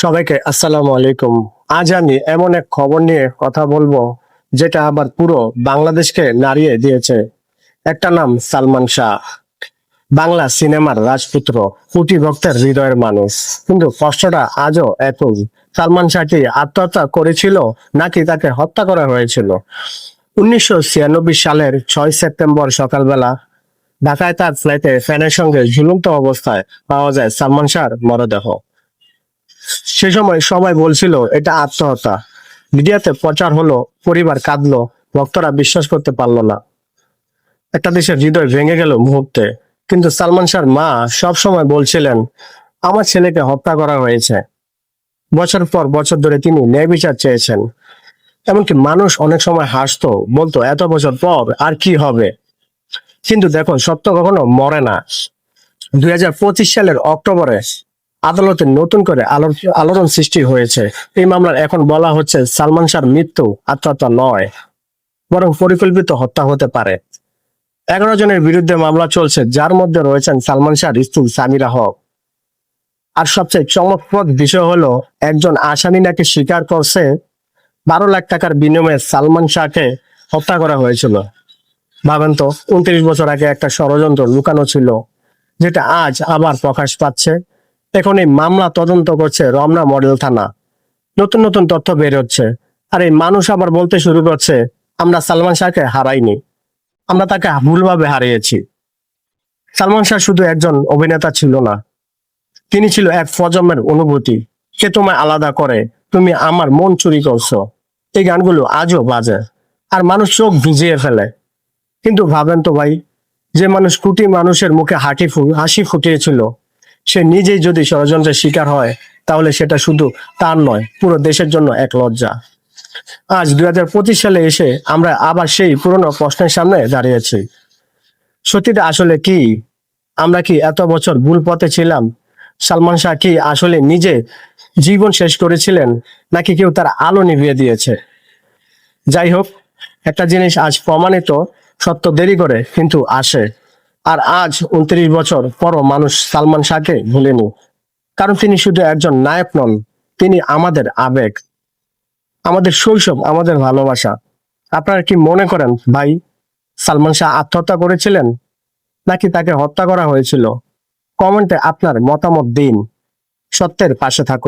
সবাইকে আসসালামু আলাইকুম। আজ আমি এমন এক খবর নিয়ে কথা বলবো যেটা আবার পুরো বাংলাদেশকে নাড়িয়ে দিয়েছে। একটা নাম সালমান শাহ, বাংলা সিনেমার রাজপুত্র, কোটি ভক্তের হৃদয়ের মানুষ। কিন্তু কষ্টটা আজও একই। সালমান শাহ কি আত্মহত্যা করেছিল নাকি তাকে হত্যা করা হয়েছিল? 1996 সালের 6 সেপ্টেম্বর সকালবেলা ঢাকায় তার ফ্ল্যাটে ফ্যানের সঙ্গে ঝুলন্ত অবস্থায় পাওয়া যায় সালমান শাহর মরদেহ। সে সময় সবাই বলছিল এটা আত্মহত্যা। মিডিয়াতে প্রচার হলো, পরিবার কাঁদলো, ভক্তরা বিশ্বাস করতে পারলো না। একটা দেশের হৃদয় ভেঙে গেল মুহূর্তে। কিন্তু সালমান শাহর মা সব সময় বলছিলেন, আমার ছেলেকে হত্যা করা হয়েছে। বছর পর বছর ধরে তিনি ন্যায় বিচার চেয়েছেন। এমনকি মানুষ অনেক সময় হাসতো, বলতো এত বছর পর আর কি হবে। কিন্তু দেখো, সত্য কখনো মরে না। 2025 সালের অক্টোবরে আদালতে নতুন করে আলোড়ন সৃষ্টি হয়েছে। এই মামলার এখন বলা হচ্ছে সালমান শাহর মৃত্যু আত্মহত্যা নয়, বরং পরিকল্পিত হত্যা হতে পারে। 11 জনের বিরুদ্ধে মামলা চলছে, যার মধ্যে রয়েছেন সালমান শাহর স্ত্রী সামিরা হক। আর সবচেয়ে চমকপ্রদ বিষয় হলো, একজন আসামি নাকি স্বীকার করছে 12 লাখ টাকার বিনিময়ে সালমান শাহকে হত্যা করা হয়েছিল। ভাবেন তো, 29 বছর আগে একটা ষড়যন্ত্র লুকানো ছিল, যেটা আজ আবার প্রকাশ পাচ্ছে। এখন এই মামলা তদন্ত করছে রমনা মডেল থানা। নতুন নতুন তথ্য বের হচ্ছে। আর এই মানুষ আবার বলতে শুরু করছে, আমরা সালমান শাহকে হারাইনি, আমরা তাকে ভুলভাবে হারিয়েছি। সালমান শাহ শুধু একজন অভিনেতা ছিল না, তিনি ছিল এক প্রজন্মের অনুভূতি। কে তোমায় আলাদা করে, তুমি আমার মন চুরি করছো, এই গানগুলো আজও বাজে, আর মানুষ চোখ ভিজিয়ে ফেলে। কিন্তু ভাবেন তো ভাই, যে মানুষ কোটি মানুষের মুখে হাসি ফুটিয়েছিল, সে নিজেই যদি ষড়যন্ত্রের শিকার হয়, তাহলে সেটা শুধু তার নয়, পুরো দেশের জন্য এক লজ্জা। আজ 2025 সালে এসে আমরা আবার সেই পুরনো প্রশ্নের সামনে দাঁড়িয়েছি। সত্যিটা আসলে কি? আমরা কি এত বছর ভুল পথে ছিলাম? সালমান শাহ কি আসলে নিজে জীবন শেষ করেছিলেন, নাকি কেউ তার আলো নিভিয়ে দিয়েছে? যাই হোক, একটা জিনিস আজ প্রমাণিত, সত্য দেরি করে কিন্তু আসে। আর আজ 29 বছর পরও মানুষ সালমান শাহকে ভুলেনি। কারণ তিনি শুধু একজন নায়ক নন, তিনি আমাদের আবেগ, আমাদের শৈশব, আমাদের ভালোবাসা। আপনারা কি মনে করেন ভাই, সালমান শাহ আত্মহত্যা করেছিলেন নাকি তাকে হত্যা করা হয়েছিল? কমেন্টে আপনার মতামত দিন। সত্যের পাশে থাকুন।